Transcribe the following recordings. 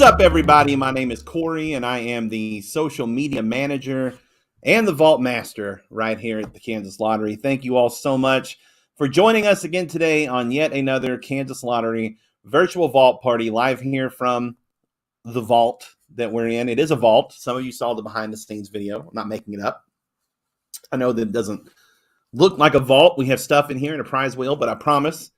What's up, everybody? My name is Corey, and I am the social media manager and the vault master right here at the Kansas Lottery. Thank you all so much for joining us again today on yet another Kansas Lottery virtual vault party live here from the vault that we're in. It is a vault. Some of you saw the behind the scenes video. I'm not making it up. I know that it doesn't look like a vault. We have stuff in here and a prize wheel, but I promise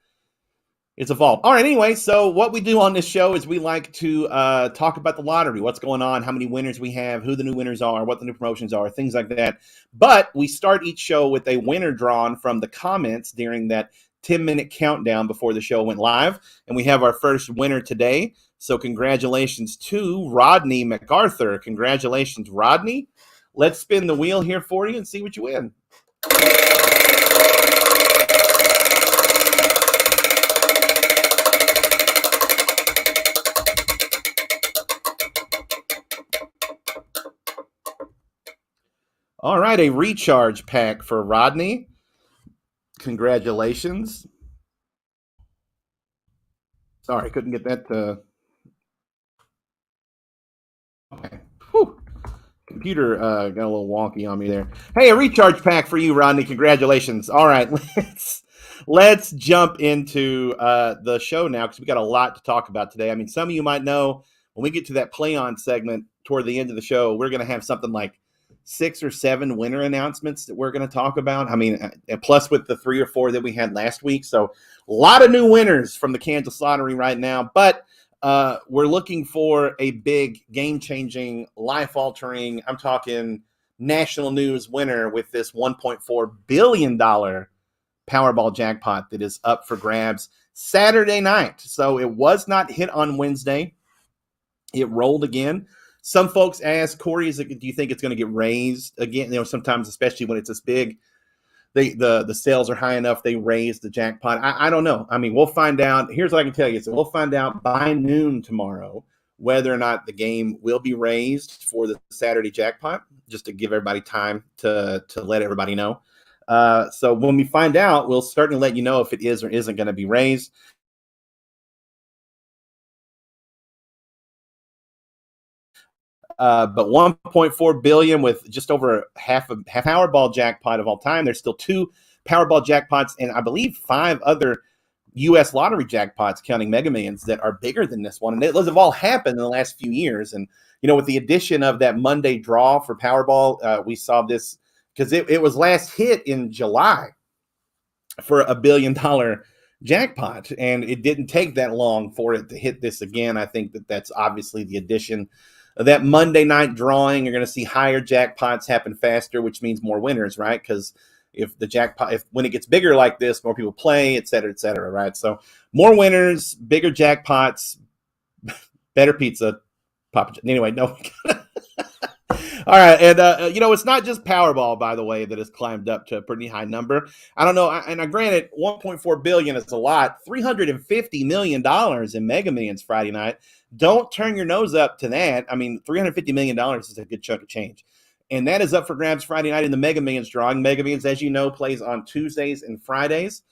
it's a vault. All right, anyway, so what we do on this show is we like to talk about the lottery, what's going on, how many winners we have, who the new winners are, what the new promotions are, things like that. But we start each show with a winner drawn from the comments during that 10-minute countdown before the show went live. And we have our first winner today. So congratulations to Rodney MacArthur. Congratulations, Rodney. Let's spin the wheel here for you and see what you win. All right, a recharge pack for Rodney. Congratulations. Sorry, couldn't get that to... Okay. Whew. Computer got a little wonky on me there. Hey, a recharge pack for you, Rodney. Congratulations. All right, let's jump into the show now because we got a lot to talk about today. I mean, some of you might know when we get to that PlayOn segment toward the end of the show, we're going to have something like 6 or 7 winner announcements that we're going to talk about. I mean, plus with the 3 or 4 that we had last week. So a lot of new winners from the Kansas Lottery right now. But we're looking for a big game-changing, life-altering, I'm talking national news winner with this $1.4 billion Powerball jackpot that is up for grabs Saturday night. So it was not hit on Wednesday. It rolled again. Some folks ask, Corey, do you think it's going to get raised again? You know, sometimes, especially when it's this big, the sales are high enough, they raise the jackpot. I don't know. I mean, we'll find out. Here's what I can tell you. So we'll find out by noon tomorrow whether or not the game will be raised for the Saturday jackpot, just to give everybody time to let everybody know. So when we find out, we'll certainly let you know if it is or isn't going to be raised. But 1.4 billion with just over half Powerball jackpot of all time. There's still 2 Powerball jackpots and I believe 5 other U.S. lottery jackpots, counting Mega Millions, that are bigger than this one. And those have all happened in the last few years. And you know, with the addition of that Monday draw for Powerball, we saw this because it was last hit in July for a $1 billion jackpot, and it didn't take that long for it to hit this again. I think that's obviously the addition. That Monday night drawing, you're going to see higher jackpots happen faster, which means more winners, right? Because if the jackpot, when it gets bigger like this, more people play, et cetera, right? So more winners, bigger jackpots, better pizza. Anyway, no. All right, and you know, it's not just Powerball, by the way, that has climbed up to a pretty high number. I don't know, and granted, 1.4 billion is a lot. $350 million in Mega Millions Friday night. Don't turn your nose up to that. I mean, $350 million is a good chunk of change. And that is up for grabs Friday night in the Mega Millions drawing. Mega Millions, as you know, plays on Tuesdays and Fridays.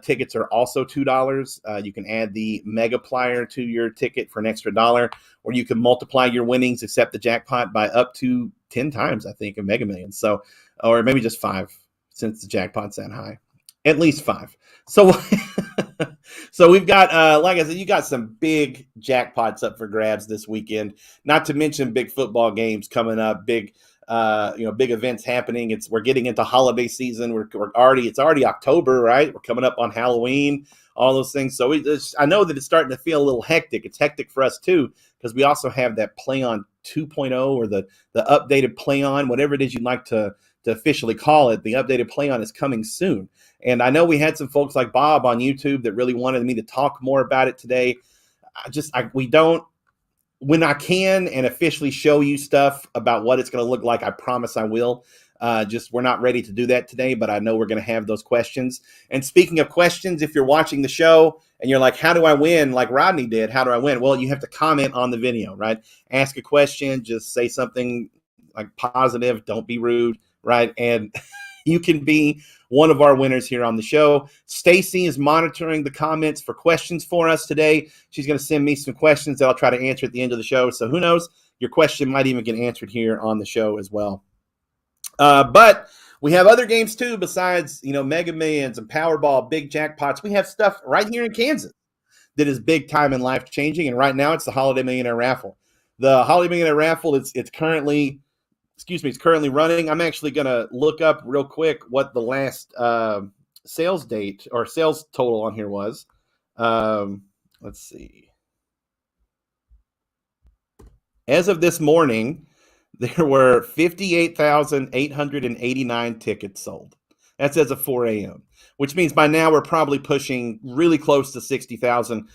Tickets are also $2. You can add the Megaplier to your ticket for an extra $1, or you can multiply your winnings, except the jackpot, by up to 10 times, I think, in Mega Millions. So, or maybe just 5, since the jackpot's that high. At least 5. So, so we've got, like I said, you got some big jackpots up for grabs this weekend. Not to mention big football games coming up, big events happening. We're getting into holiday season. It's already October, right? We're coming up on Halloween, all those things. So I know that it's starting to feel a little hectic. It's hectic for us too, because we also have that PlayOn 2.0 or the updated PlayOn, whatever it is you'd like to officially call it. The updated PlayOn is coming soon. And I know we had some folks like Bob on YouTube that really wanted me to talk more about it today. When I can and officially show you stuff about what it's going to look like, I promise I will. We're not ready to do that today, but I know we're going to have those questions. And speaking of questions, if you're watching the show and you're like, how do I win? Like Rodney did, how do I win? Well, you have to comment on the video, right? Ask a question, just say something like positive, don't be rude, right? And you can be one of our winners here on the show. Stacy is monitoring the comments for questions for us today. She's going to send me some questions that I'll try to answer at the end of the show. So who knows? Your question might even get answered here on the show as well. But we have other games too besides, Mega Millions and Powerball, big jackpots. We have stuff right here in Kansas that is big time and life changing. And right now it's the Holiday Millionaire Raffle. The Holiday Millionaire Raffle, it's currently running. I'm actually going to look up real quick what the last sales date or sales total on here was. Let's see. As of this morning, there were 58,889 tickets sold. That's as of 4 a.m., which means by now we're probably pushing really close to 60,000,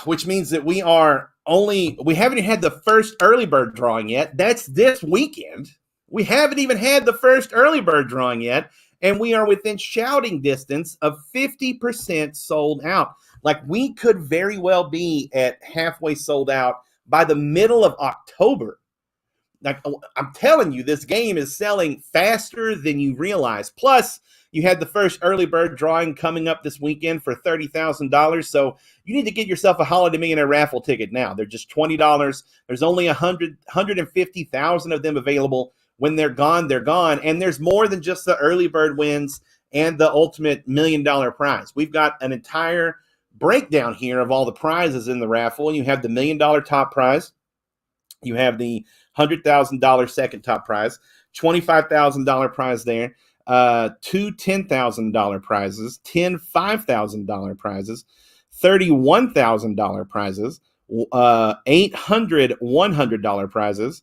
which means that we haven't even had the first early bird drawing yet. That's this weekend. We haven't even had the first early bird drawing yet, and we are within shouting distance of 50% sold out. Like, we could very well be at halfway sold out by the middle of October. Like, I'm telling you, this game is selling faster than you realize. Plus, you had the first early bird drawing coming up this weekend for $30,000. So you need to get yourself a Holiday Millionaire raffle ticket now. They're just $20. There's only 150,000 of them available. When they're gone, they're gone. And there's more than just the early bird wins and the ultimate $1 million prize. We've got an entire breakdown here of all the prizes in the raffle. You have the $1 million top prize. You have the $100,000 second top prize, $25,000 prize there, two $10,000 prizes, 10 $5,000 prizes, $31,000 prizes, 800 $100 prizes,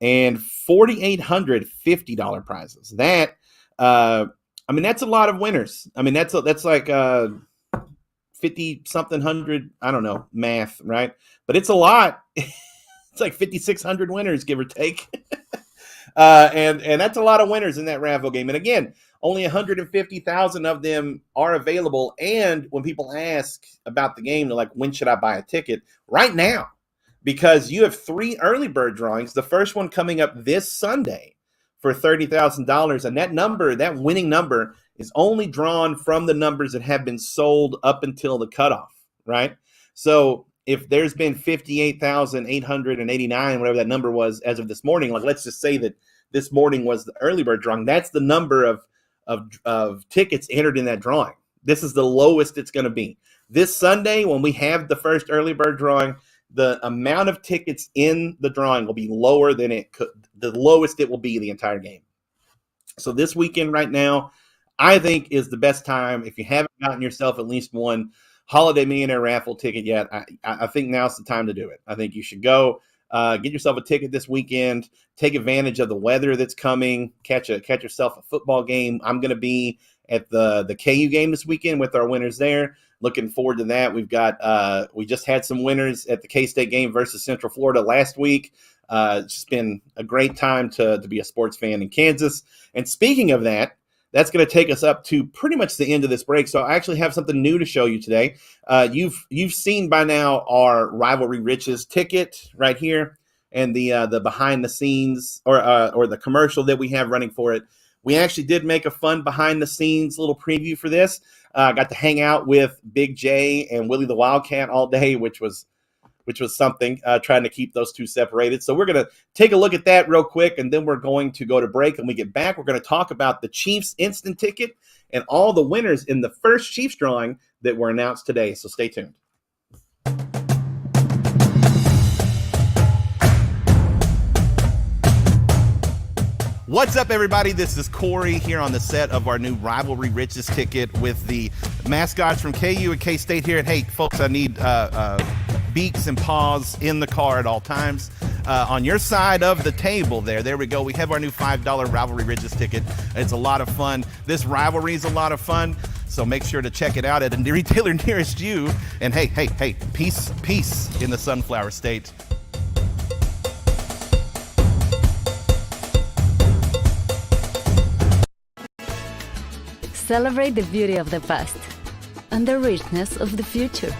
and $4,850 prizes. That, that's a lot of winners. That's like 50 something hundred, I don't know, math, right? But it's a lot. It's like 5,600 winners, give or take. And that's a lot of winners in that raffle game. And again, only 150,000 of them are available. And when people ask about the game, they're like, when should I buy a ticket? Right now, because you have 3 early bird drawings. The first one coming up this Sunday for $30,000. And that winning number is only drawn from the numbers that have been sold up until the cutoff, right? So if there's been 58,889, whatever that number was as of this morning, like, let's just say that this morning was the early bird drawing, that's the number of tickets entered in that drawing. This is the lowest it's going to be. This Sunday, when we have the first early bird drawing, the amount of tickets in the drawing will be lower than the lowest it will be the entire game. So this weekend right now, I think, is the best time. If you haven't gotten yourself at least one Holiday Millionaire raffle ticket yet, I think now's the time to do it. I think you should go get yourself a ticket this weekend. Take advantage of the weather that's coming. Catch yourself a football game. I'm going to be at the KU game this weekend with our winners there. Looking forward to that. We just had some winners at the K-State game versus Central Florida last week. It's just been a great time to be a sports fan in Kansas. And speaking of that, that's going to take us up to pretty much the end of this break. So I actually have something new to show you today. You've seen by now our Rivalry Riches ticket right here, and the behind the scenes or the commercial that we have running for it. We actually did make a fun behind the scenes little preview for this. Got to hang out with Big J and Willie the Wildcat all day, which was something, trying to keep those two separated. So we're going to take a look at that real quick, and then we're going to go to break. And we get back, we're going to talk about the Chiefs instant ticket and all the winners in the first Chiefs drawing that were announced today. So stay tuned. What's up, everybody? This is Corey here on the set of our new Rivalry Riches ticket with the mascots from KU and K-State here. And hey, folks, I need beaks and paws in the car at all times. On your side of the table there we go. We have our new $5 Rivalry Riches ticket. It's a lot of fun. This rivalry is a lot of fun. So make sure to check it out at a retailer nearest you. And hey, peace in the Sunflower State. Celebrate the beauty of the past and the richness of the future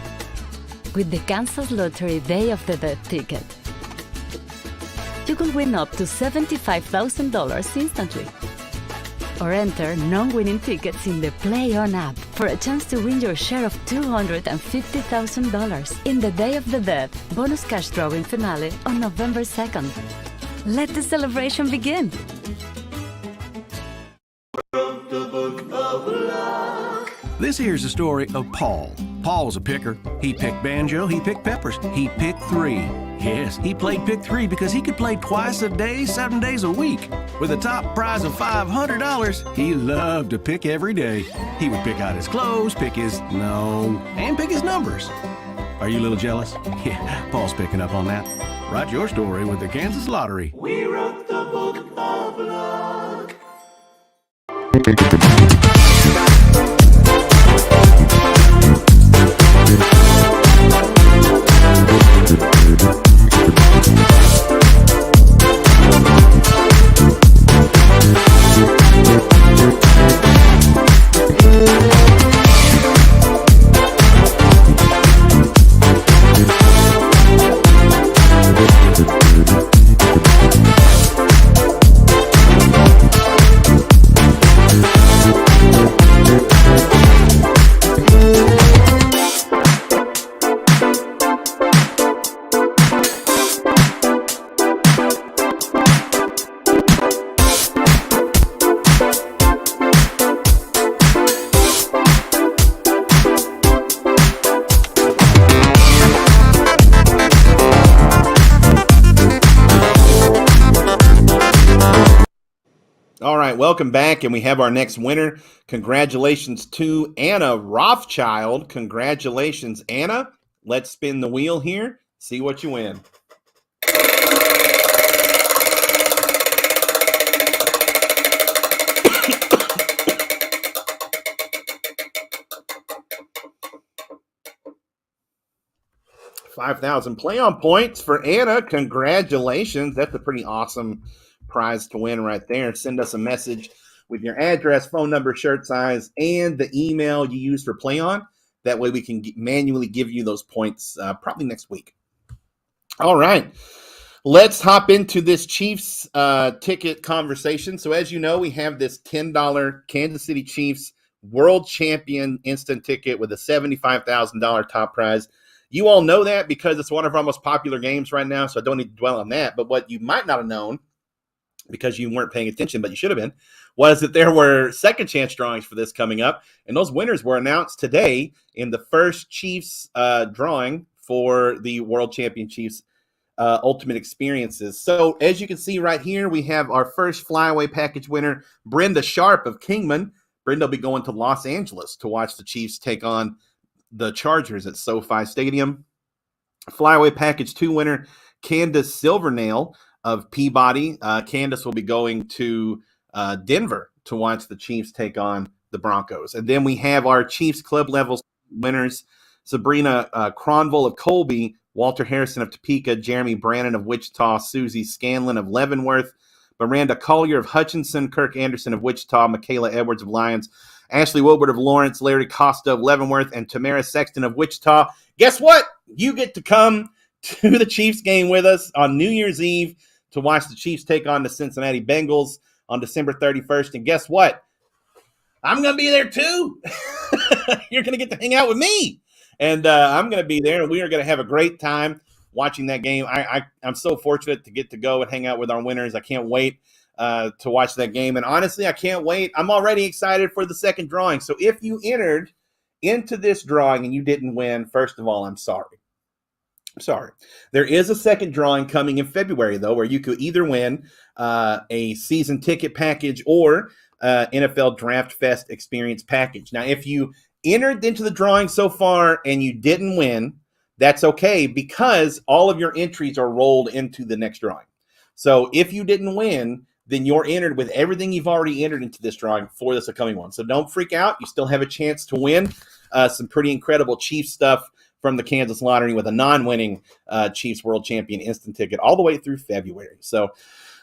with the Kansas Lottery Day of the Dead ticket. You could win up to $75,000 instantly. or enter non-winning tickets in the PlayOn app for a chance to win your share of $250,000 in the Day of the Dead bonus cash drawing finale on November 2nd. Let the celebration begin! This here's the story of Paul. Paul's a picker. He picked banjo, he picked peppers, he picked 3. Yes, he played pick 3 because he could play twice a day, 7 days a week. With a top prize of $500, he loved to pick every day. He would pick out his clothes, and pick his numbers. Are you a little jealous? Yeah, Paul's picking up on that. Write your story with the Kansas Lottery. We wrote the book of luck. All right, welcome back, and we have our next winner. Congratulations to Anna Rothschild. Congratulations, Anna. Let's spin the wheel here, see what you win. $5,000 PlayOn points for Anna. Congratulations. That's a pretty awesome prize to win right there. Send us a message with your address, phone number, shirt size, and the email you use for PlayOn. That way we can manually give you those points probably next week. All right. Let's hop into this Chiefs ticket conversation. So as you know, we have this $10 Kansas City Chiefs World Champion instant ticket with a $75,000 top prize. You all know that because it's one of our most popular games right now, so I don't need to dwell on that. But what you might not have known, because you weren't paying attention, but you should have been, was that there were second chance drawings for this coming up, and those winners were announced today in the first Chiefs drawing for the World Champion Chiefs Ultimate Experiences. So as you can see right here, we have our first flyaway package winner, Brenda Sharp of Kingman. Brenda will be going to Los Angeles to watch the Chiefs take on the Chargers at SoFi Stadium. Flyaway package 2 winner, Candace Silvernail of Peabody. Candace will be going to Denver to watch the Chiefs take on the Broncos. And then we have our Chiefs club level winners, Sabrina Cronville of Colby, Walter Harrison of Topeka, Jeremy Brannon of Wichita, Susie Scanlon of Leavenworth, Miranda Collier of Hutchinson, Kirk Anderson of Wichita, Michaela Edwards of Lyons, Ashley Wilbert of Lawrence, Larry Costa of Leavenworth, and Tamara Sexton of Wichita. Guess what? You get to come to the Chiefs game with us on New Year's Eve to watch the Chiefs take on the Cincinnati Bengals on December 31st. And guess what? I'm going to be there too. You're going to get to hang out with me. And I'm going to be there, and we are going to have a great time watching that game. I'm so fortunate to get to go and hang out with our winners. I can't wait to watch that game. And honestly, I can't wait. I'm already excited for the second drawing. So if you entered into this drawing and you didn't win, first of all, I'm sorry. Sorry. There is a second drawing coming in February, though, where you could either win a season ticket package or NFL Draft Fest experience package. Now, if you entered into the drawing so far and you didn't win, that's okay because all of your entries are rolled into the next drawing. So if you didn't win, then you're entered with everything you've already entered into this drawing for this upcoming one. So don't freak out. You still have a chance to win some pretty incredible Chiefs stuff from the Kansas Lottery with a non-winning Chiefs World Champion instant ticket all the way through February. So,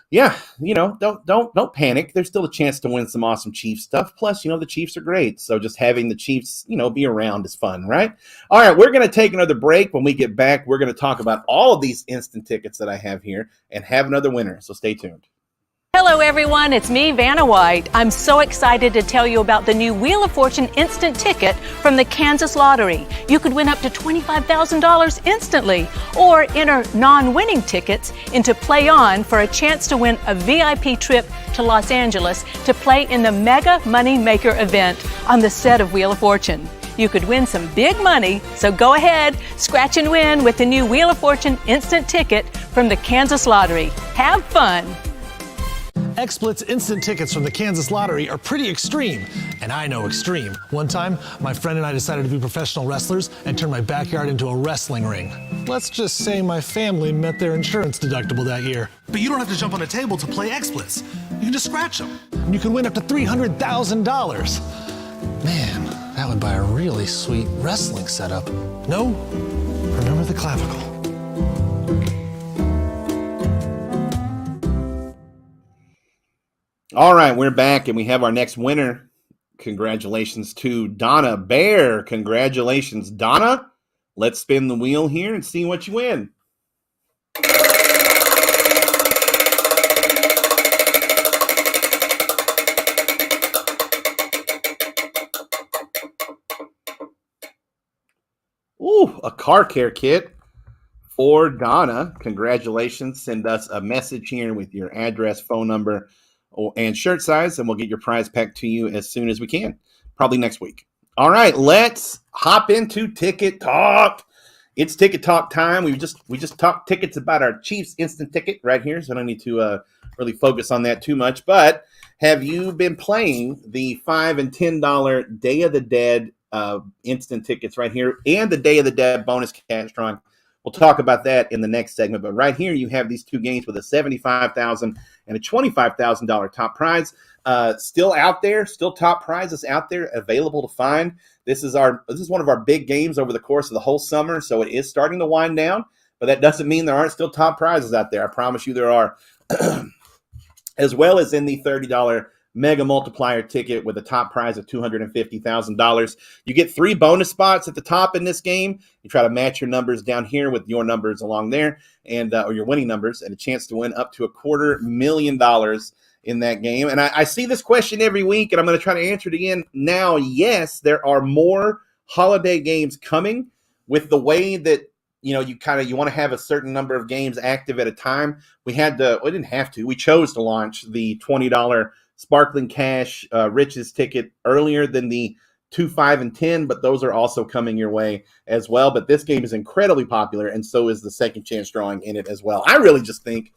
yeah, don't panic. There's still a chance to win some awesome Chiefs stuff. Plus, the Chiefs are great. So just having the Chiefs, be around is fun, right? All right, we're going to take another break. When we get back, we're going to talk about all of these instant tickets that I have here and have another winner. So stay tuned. Hello everyone, it's me, Vanna White. I'm so excited to tell you about the new Wheel of Fortune instant ticket from the Kansas Lottery. You could win up to $25,000 instantly, or enter non-winning tickets into PlayOn for a chance to win a VIP trip to Los Angeles to play in the Mega Money Maker event on the set of Wheel of Fortune. You could win some big money, so go ahead, scratch and win with the new Wheel of Fortune instant ticket from the Kansas Lottery. Have fun! XSplit's instant tickets from the Kansas Lottery are pretty extreme, and I know extreme. One time, my friend and I decided to be professional wrestlers and turn my backyard into a wrestling ring. Let's just say my family met their insurance deductible that year. But you don't have to jump on a table to play XSplits. You can just scratch them. And you can win up to $300,000. Man, that would buy a really sweet wrestling setup. No? Remember the clavicle. All right, we're back, and we have our next winner. Congratulations to Donna Bear. Congratulations, Donna. Let's spin the wheel here and see what you win. Ooh, a car care kit for Donna. Congratulations. Send us a message here with your address, phone number, and shirt size, and we'll get your prize pack to you as soon as we can, probably next week. All right, let's hop into Ticket Talk. It's Ticket Talk time. We just talked tickets about our Chiefs instant ticket right here, so I don't need to really focus on that too much. But have you been playing the $5 and $10 Day of the Dead instant tickets right here, and the Day of the Dead bonus cash drawing? We'll talk about that in the next segment. But right here, you have these two games with a $75,000 and a $25,000 top prize. Still out there, still top prizes out there available to find. This is one of our big games over the course of the whole summer, so it is starting to wind down. But that doesn't mean there aren't still top prizes out there. I promise you there are. As well as in the $30 Mega Multiplier ticket with a top prize of $250,000. You get 3 bonus spots at the top in this game. You try to match your numbers down here with your numbers along there, and or your winning numbers, and a chance to win up to $250,000 in that game. And I see this question every week, and I'm going to try to answer it again now. Yes, there are more holiday games coming. With the way that you want to have a certain number of games active at a time. We didn't have to. We chose to launch the $20 Sparkling Cash Riches ticket earlier than the 2, 5, and 10, but those are also coming your way as well. But this game is incredibly popular, and so is the second chance drawing in it as well. I really just think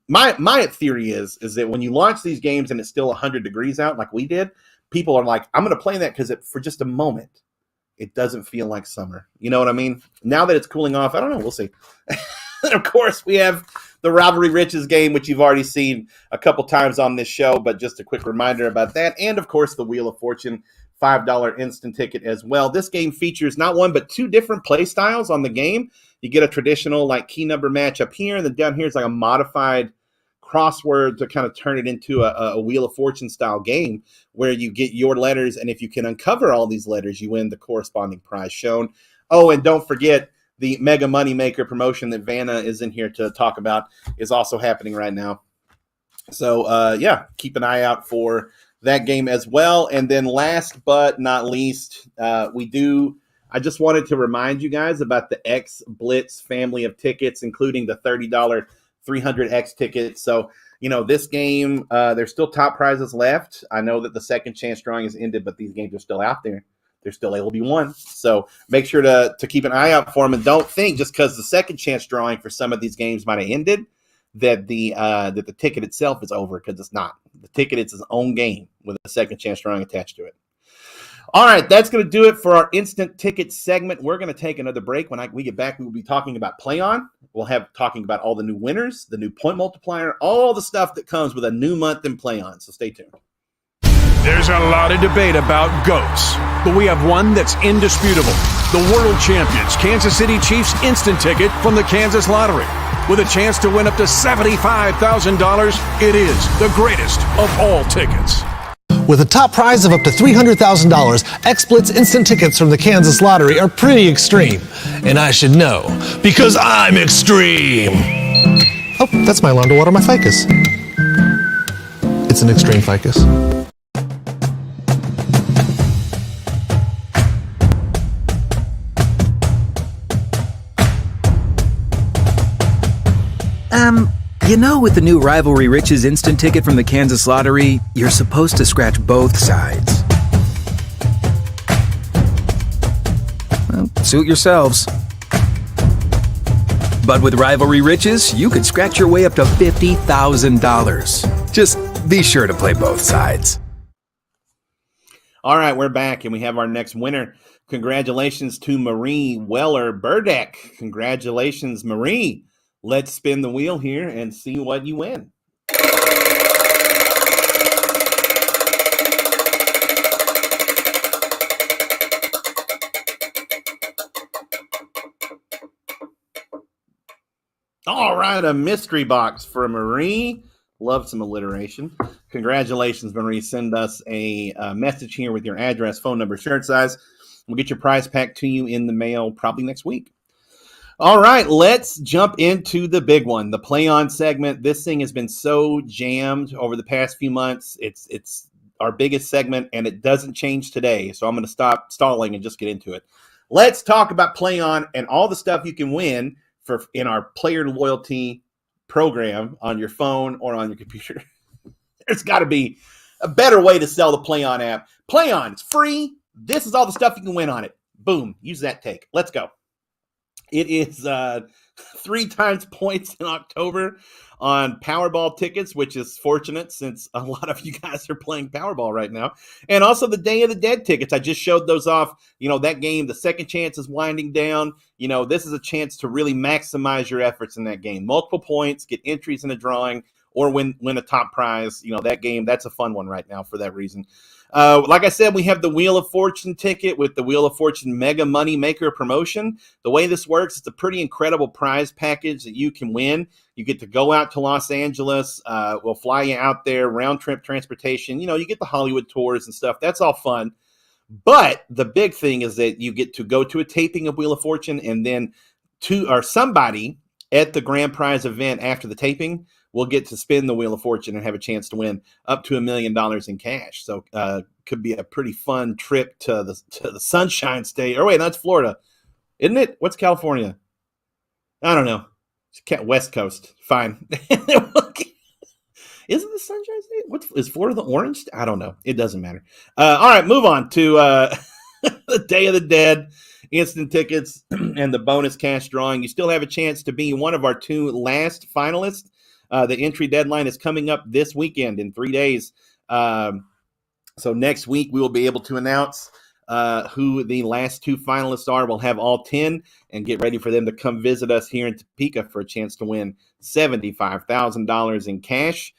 my theory is that when you launch these games and it's still 100 degrees out like we did, people are like, I'm going to play that because for just a moment, it doesn't feel like summer. You know what I mean? Now that it's cooling off, I don't know. We'll see. Of course, we have the Rivalry Riches game, which you've already seen a couple times on this show, but just a quick reminder about that. And, of course, the Wheel of Fortune $5 instant ticket as well. This game features not one, but 2 different play styles on the game. You get a traditional, key number match up here, and then down here is a modified crossword to kind of turn it into a Wheel of Fortune style game where you get your letters, and if you can uncover all these letters, you win the corresponding prize shown. Oh, and don't forget, the Mega Money Maker promotion that Vanna is in here to talk about is also happening right now. So, keep an eye out for that game as well. And then last but not least, I just wanted to remind you guys about the X Blitz family of tickets, including the $30 300X ticket. So, this game, there's still top prizes left. I know that the second chance drawing has ended, but these games are still out there. They're still able to be won. So make sure to keep an eye out for them, and don't think just because the second chance drawing for some of these games might have ended that the ticket itself is over, because it's not. The ticket is its own game with a second chance drawing attached to it. All right, that's going to do it for our instant ticket segment. We're going to take another break. When we get back, we will be talking about PlayOn. We'll have talking about all the new winners, the new point multiplier, all the stuff that comes with a new month in PlayOn. So stay tuned. There's a lot of debate about GOATs, but we have one that's indisputable. The world champions Kansas City Chiefs instant ticket from the Kansas Lottery. With a chance to win up to $75,000, it is the greatest of all tickets. With a top prize of up to $300,000, XSplit's instant tickets from the Kansas Lottery are pretty extreme. And I should know, because I'm extreme. Oh, that's my lawn to water my ficus. It's an extreme ficus. With the new Rivalry Riches instant ticket from the Kansas Lottery, you're supposed to scratch both sides. Well, suit yourselves. But with Rivalry Riches, you could scratch your way up to $50,000. Just be sure to play both sides. All right, we're back, and we have our next winner. Congratulations to Marie Weller Burdeck. Congratulations, Marie. Let's spin the wheel here and see what you win. All right, a mystery box for Marie. Love some alliteration. Congratulations, Marie. Send us a message here with your address, phone number, shirt size. We'll get your prize pack to you in the mail probably next week. All right, let's jump into the big one, the PlayOn segment. This thing has been so jammed over the past few months. It's our biggest segment, and it doesn't change today. So I'm going to stop stalling and just get into it. Let's talk about PlayOn and all the stuff you can win in our player loyalty program on your phone or on your computer. There's got to be a better way to sell the PlayOn app. PlayOn, it's free. This is all the stuff you can win on it. Boom, use that take. Let's go. It is 3 times points in October on Powerball tickets, which is fortunate since a lot of you guys are playing Powerball right now. And also the Day of the Dead tickets. I just showed those off. That game, the second chance is winding down. This is a chance to really maximize your efforts in that game. Multiple points, get entries in a drawing, or win a top prize. That game, that's a fun one right now for that reason. Like I said, we have the Wheel of Fortune ticket with the Wheel of Fortune Mega Money Maker promotion. The way this works, it's a pretty incredible prize package that you can win. You get to go out to Los Angeles. We'll fly you out there, round trip transportation. You get the Hollywood tours and stuff. That's all fun. But the big thing is that you get to go to a taping of Wheel of Fortune, and then somebody at the grand prize event after the taping will get to spin the Wheel of Fortune and have a chance to win up to $1 million in cash. So could be a pretty fun trip to the Sunshine State. Or wait, that's Florida, isn't it? What's California? I don't know. It's West Coast. Fine. Isn't the Sunshine State? Is Florida the orange? I don't know. It doesn't matter. All right, move on to the Day of the Dead instant tickets and the bonus cash drawing. You still have a chance to be one of our 2 last finalists. The entry deadline is coming up this weekend in 3 days. So next week we will be able to announce who the last 2 finalists are. We'll have all 10 and get ready for them to come visit us here in Topeka for a chance to win $75,000 in cash.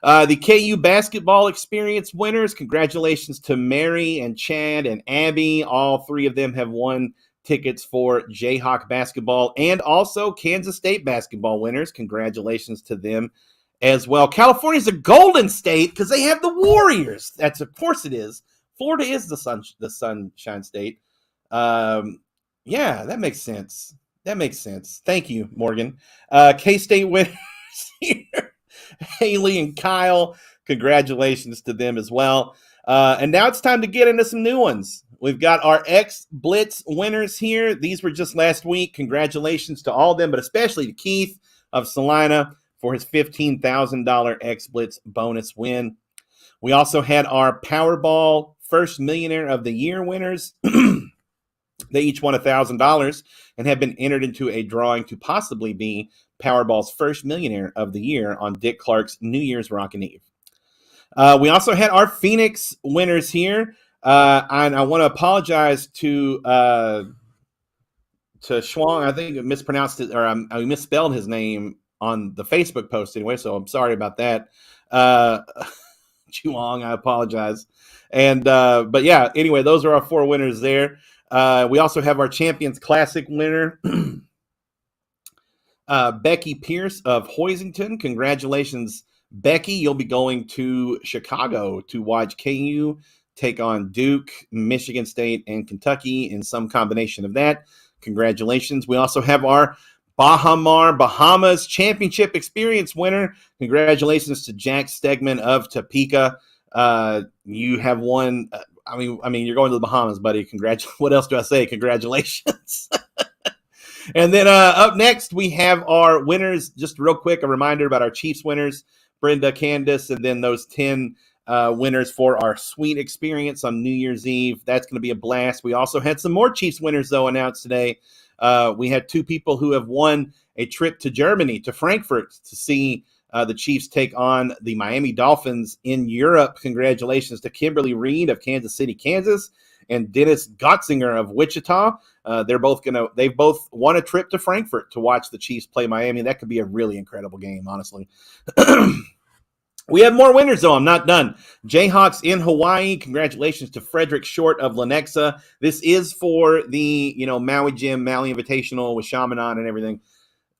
The KU basketball experience winners, congratulations to Mary and Chad and Abby. All 3 of them have won tickets for Jayhawk basketball, and also Kansas State basketball winners. Congratulations to them as well. California's a golden state because they have the Warriors. That's, of course it is. Florida is the Sunshine State. Yeah, that makes sense. Thank you, Morgan. K-State winners here, Haley and Kyle. Congratulations to them as well. And now it's time to get into some new ones. We've got our X Blitz winners here. These were just last week. Congratulations to all of them, but especially to Keith of Salina for his $15,000 X Blitz bonus win. We also had our Powerball First Millionaire of the Year winners. They each won $1,000 and have been entered into a drawing to possibly be Powerball's First Millionaire of the Year on Dick Clark's New Year's Rockin' Eve. We also had our Phoenix winners here. And I want to apologize to Schwang. I think I mispronounced it, or I misspelled his name on the Facebook post anyway, so I'm sorry about that. Chuang, I apologize. And but yeah, anyway, those are our 4 winners there. We also have our Champions Classic winner, Becky Pierce of Hoisington. Congratulations, Becky. You'll be going to Chicago to watch KU take on Duke, Michigan State, and Kentucky in some combination of that. Congratulations. We also have our Bahamas Championship Experience winner. Congratulations to Jack Stegman of Topeka. You have won. I mean, you're going to the Bahamas, buddy. What else do I say? Congratulations. And then up next, we have our winners. Just real quick, a reminder about our Chiefs winners, Brenda, Candace, and then those 10 winners for our suite experience on New Year's Eve. That's going to be a blast. We also had some more Chiefs winners, though, announced today. We had 2 people who have won a trip to Germany, to Frankfurt, to see the Chiefs take on the Miami Dolphins in Europe. Congratulations to Kimberly Reed of Kansas City, Kansas, and Dennis Gotzinger of Wichita. They've both won a trip to Frankfurt to watch the Chiefs play Miami. That could be a really incredible game, honestly. We have more winners, though. I'm not done. Jayhawks in Hawaii. Congratulations to Frederick Short of Lenexa. This is for the Maui Gym, Maui Invitational with Shamanon and everything.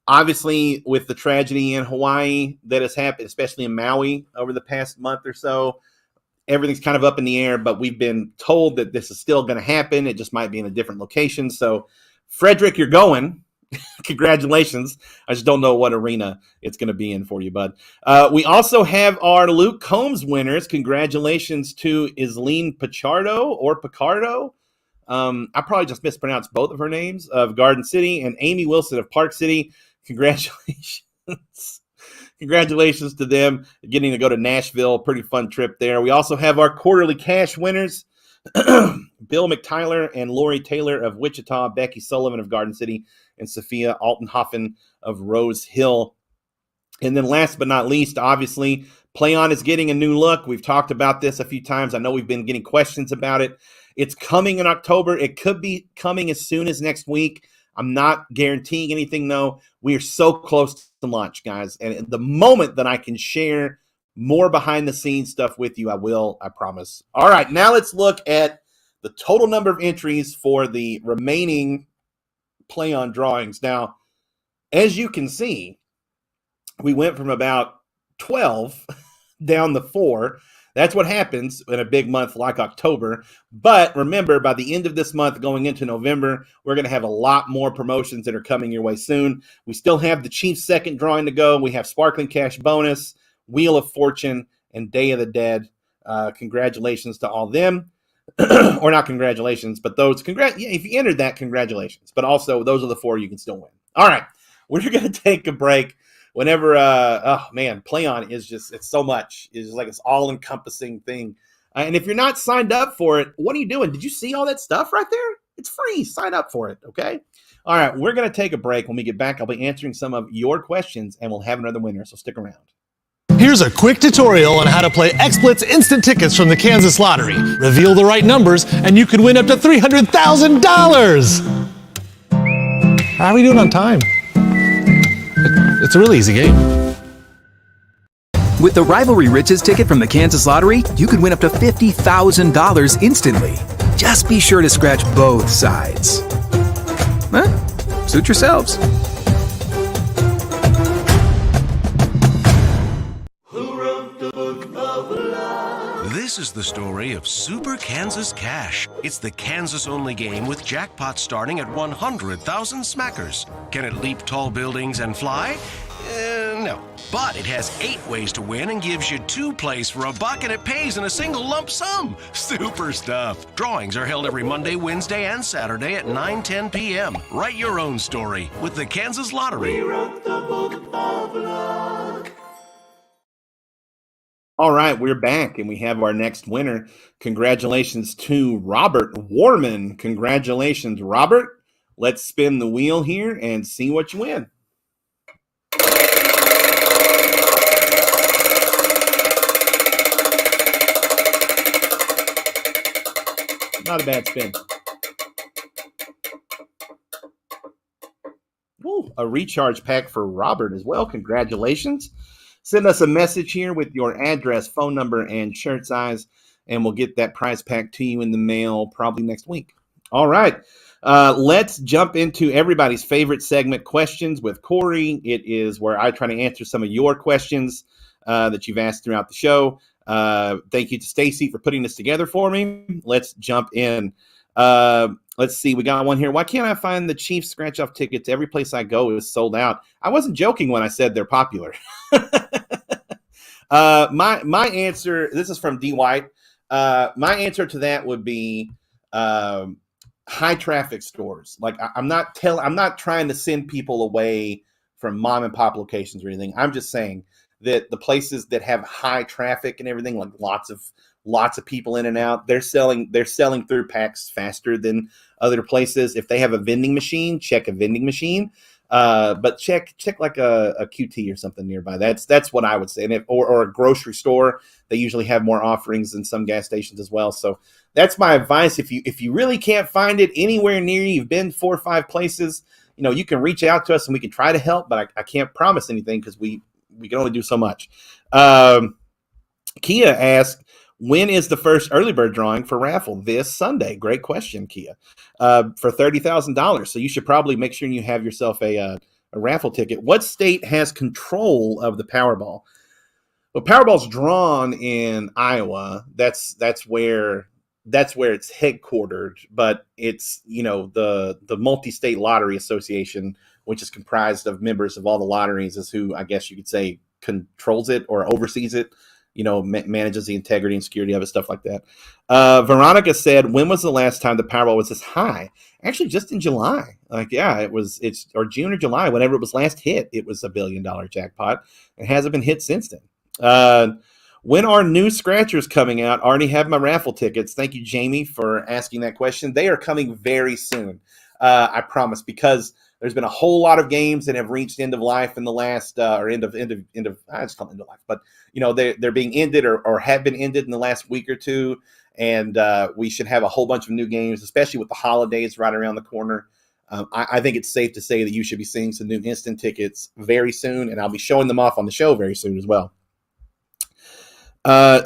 Obviously, with the tragedy in Hawaii that has happened, especially in Maui over the past month or so, everything's kind of up in the air, but we've been told that this is still going to happen. It just might be in a different location. So, Frederick, you're going. Congratulations. I just don't know what arena it's going to be in for you, bud. We also have our Luke Combs winners. Congratulations to Isleen Picardo. I probably just mispronounced both of her names, of Garden City, and Amy Wilson of Park City. Congratulations. Congratulations to them getting to go to Nashville. Pretty fun trip there. We also have our quarterly cash winners, Bill McTyler and Lori Taylor of Wichita, Becky Sullivan of Garden City, and Sophia Altenhofen of Rose Hill. And then last but not least, obviously, PlayOn is getting a new look. We've talked about this a few times. I know we've been getting questions about it. It's coming in October. It could be coming as soon as next week. I'm not guaranteeing anything, though. We are so close to launch, guys. And the moment that I can share more behind-the-scenes stuff with you, I will, I promise. All right, now let's look at the total number of entries for the remaining PlayOn drawings. Now, as you can see, we went from about 12 down to 4. That's what happens in a big month like October. But remember, by the end of this month, going into November, we're going to have a lot more promotions that are coming your way soon. We still have the Chiefs second drawing to go. We have Sparkling Cash Bonus, Wheel of Fortune, and Day of the Dead. Congratulations to all them. Or not congratulations, but those, if you entered that, congratulations. But also, those are the 4 you can still win. All right, we're going to take a break. Whenever, PlayOn is just, it's so much. It's just like it's all-encompassing thing. And if you're not signed up for it, what are you doing? Did you see all that stuff right there? It's free. Sign up for it, okay? All right, we're going to take a break. When we get back, I'll be answering some of your questions, and we'll have another winner, so stick around. Here's a quick tutorial on how to play XSplit's instant tickets from the Kansas Lottery. Reveal the right numbers, and you could win up to $300,000. How are we doing on time? It's a really easy game. With the Rivalry Riches ticket from the Kansas Lottery, you could win up to $50,000 instantly. Just be sure to scratch both sides. Suit yourselves. This is the story of Super Kansas Cash. It's the Kansas-only game with jackpots starting at 100,000 smackers. Can it leap tall buildings and fly? No. But it has 8 ways to win and gives you 2 plays for $1, and it pays in a single lump sum. Super stuff. Drawings are held every Monday, Wednesday, and Saturday at 9:10 p.m. Write your own story with the Kansas Lottery. We wrote the book of luck. All right, we're back, and we have our next winner. Congratulations to Robert Warman. Congratulations, Robert. Let's spin the wheel here and see what you win. Not a bad spin. Ooh, a recharge pack for Robert as well. Congratulations. Send us a message here with your address, phone number, and shirt size, and we'll get that prize pack to you in the mail probably next week. All right. Let's jump into everybody's favorite segment, Questions with Corey. It is where I try to answer some of your questions that you've asked throughout the show. Thank you to Stacy for putting this together for me. Let's jump in. Let's see. We got one here. Why can't I find the Chiefs scratch-off tickets? Every place I go is sold out. I wasn't joking when I said they're popular. My answer, this is from D. White. My answer to that would be high traffic stores. Like I'm not trying to send people away from mom and pop locations or anything. I'm just saying that the places that have high traffic and everything, like lots of people in and out, they're selling through packs faster than other places. If they have a vending machine, check a vending machine. But check like a QT or something nearby. That's what I would say. And or a grocery store, they usually have more offerings than some gas stations as well. So that's my advice. If you really can't find it anywhere near you, you've been 4 or 5 places, you can reach out to us and we can try to help, but I can't promise anything because we can only do so much. Kia asked, when is the first early bird drawing for raffle? This Sunday. Great question, Kia. For $30,000. So you should probably make sure you have yourself a raffle ticket. What state has control of the Powerball? Well, Powerball's drawn in Iowa. That's where it's headquartered. But it's the Multi-State Lottery Association, which is comprised of members of all the lotteries, is who I guess you could say controls it or oversees it. Manages the integrity and security of it, stuff like that. Veronica said, when was the last time the Powerball was this high? Actually, just in July. It's June or July, whenever it was last hit, it was $1 billion jackpot. It hasn't been hit since then. When are new scratchers coming out? Already have my raffle tickets. Thank you, Jamie, for asking that question. They are coming very soon. I promise, because there's been a whole lot of games that have reached end of life in the last I just call it end of life, but they're being ended or have been ended in the last week or two, and we should have a whole bunch of new games, especially with the holidays right around the corner. I think it's safe to say that you should be seeing some new instant tickets very soon, and I'll be showing them off on the show very soon as well.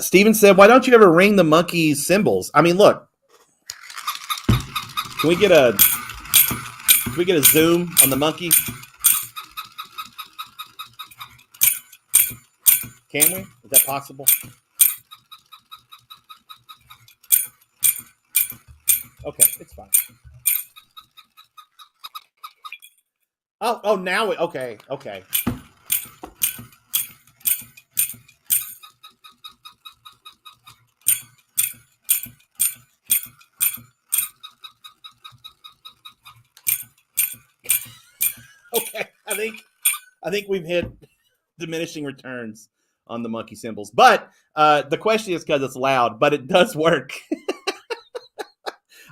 Steven said, why don't you ever ring the monkey cymbals? I mean, look, can we get a zoom on the monkey? Can we? Is that possible? Okay, it's fine. Oh, now okay. Okay, I think we've hit diminishing returns on the monkey symbols, but the question is because it's loud, but it does work.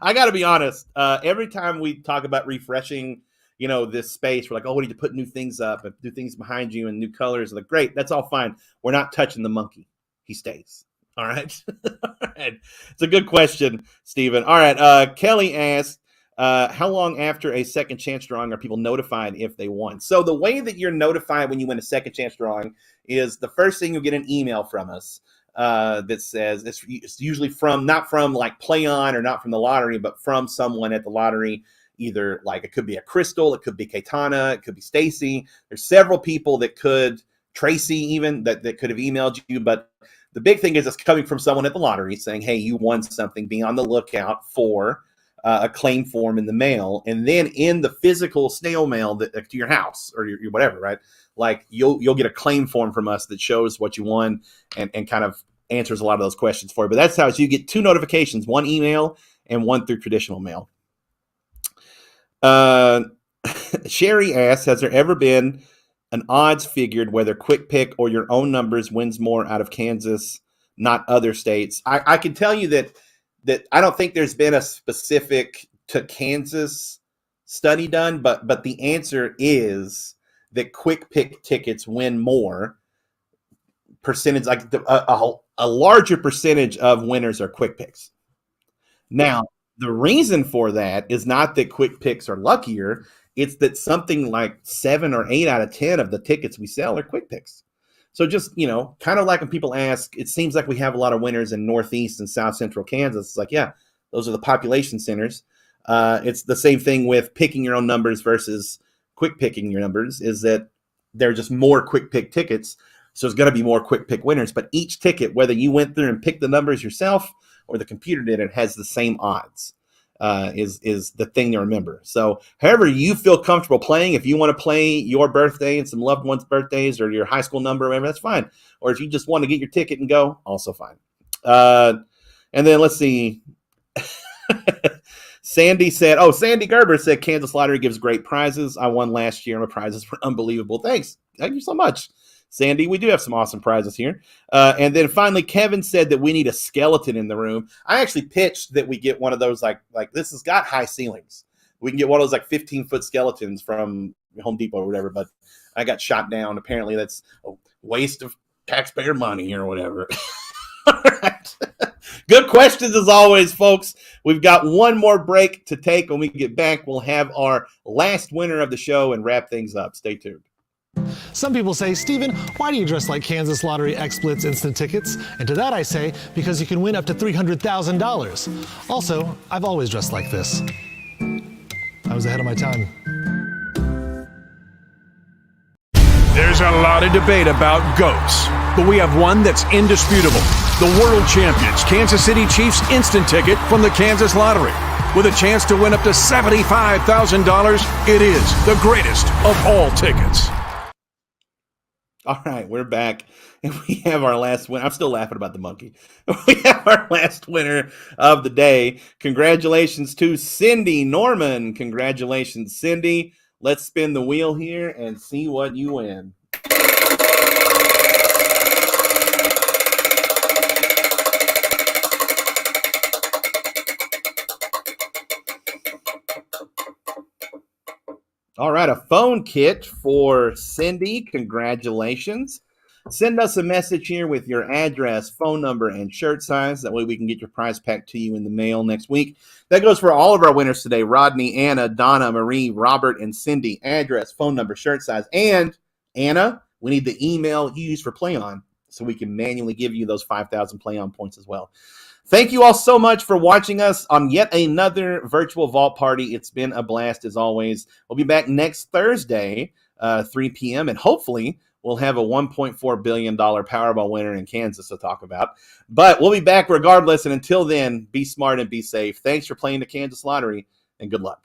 I got to be honest. Every time we talk about refreshing, this space, we're like, oh, we need to put new things up and do things behind you and new colors. Like, great, that's all fine. We're not touching the monkey. He stays. All right. All right. It's a good question, Stephen. All right. Kelly asked, how long after a second chance drawing are people notified if they won? So the way that you're notified when you win a second chance drawing is the first thing you'll get an email from us that says it's usually not from like PlayOn or not from the lottery, but from someone at the lottery. Either like it could be a Crystal, it could be Kaitana, it could be Stacy. There's several people that could, Tracy even, that could have emailed you. But the big thing is it's coming from someone at the lottery saying, hey, you won something. Be on the lookout for a claim form in the mail, and then in the physical snail mail to your house or your whatever, right? Like you'll get a claim form from us that shows what you won and kind of answers a lot of those questions for you. But that's how you get 2 notifications, one email and one through traditional mail. Sherry asks, has there ever been an odds figured whether Quick Pick or your own numbers wins more out of Kansas, not other states? I can tell you that I don't think there's been a specific to Kansas study done, but the answer is that Quick Pick tickets win more percentage, like a larger percentage of winners are Quick Picks. Now, the reason for that is not that Quick Picks are luckier. It's that something like 7 or 8 out of 10 of the tickets we sell are Quick Picks. So just, kind of like when people ask, it seems like we have a lot of winners in Northeast and South Central Kansas. It's like, yeah, those are the population centers. It's the same thing with picking your own numbers versus quick picking your numbers, is that there are just more Quick Pick tickets. So there's going to be more Quick Pick winners. But each ticket, whether you went through and picked the numbers yourself or the computer did it, has the same odds. is the thing to remember. So however you feel comfortable playing, if you want to play your birthday and some loved ones' birthdays or your high school number or whatever, that's fine. Or if you just want to get your ticket and go, also fine. And then let's see. Sandy Gerber said Kansas Lottery gives great prizes. I won last year. My prizes were unbelievable. Thanks. Thank you so much, Sandy. We do have some awesome prizes here. And then finally, Kevin said that we need a skeleton in the room. I actually pitched that we get one of those, like this has got high ceilings. We can get one of those like 15-foot skeletons from Home Depot or whatever, but I got shot down. Apparently that's a waste of taxpayer money or whatever. All right. Good questions as always, folks. We've got one more break to take. When we get back, we'll have our last winner of the show and wrap things up. Stay tuned. Some people say, Steven, why do you dress like Kansas Lottery XSplits instant tickets? And to that I say, because you can win up to $300,000. Also, I've always dressed like this. I was ahead of my time. There's a lot of debate about GOATs, but we have one that's indisputable. The world champions Kansas City Chiefs instant ticket from the Kansas Lottery. With a chance to win up to $75,000, it is the greatest of all tickets. All right, we're back, and we have our last winner. I'm still laughing about the monkey. We have our last winner of the day. Congratulations to Cindy Norman. Congratulations, Cindy. Let's spin the wheel here and see what you win. All right, a phone kit for Cindy. Congratulations. Send us a message here with your address, phone number, and shirt size. That way we can get your prize pack to you in the mail next week. That goes for all of our winners today. Rodney, Anna, Donna, Marie, Robert, and Cindy. Address, phone number, shirt size. And, Anna, we need the email you use for PlayOn so we can manually give you those 5,000 PlayOn points as well. Thank you all so much for watching us on yet another virtual vault party. It's been a blast as always. We'll be back next Thursday, 3 p.m., and hopefully we'll have a $1.4 billion Powerball winner in Kansas to talk about. But we'll be back regardless, and until then, be smart and be safe. Thanks for playing the Kansas Lottery, and good luck.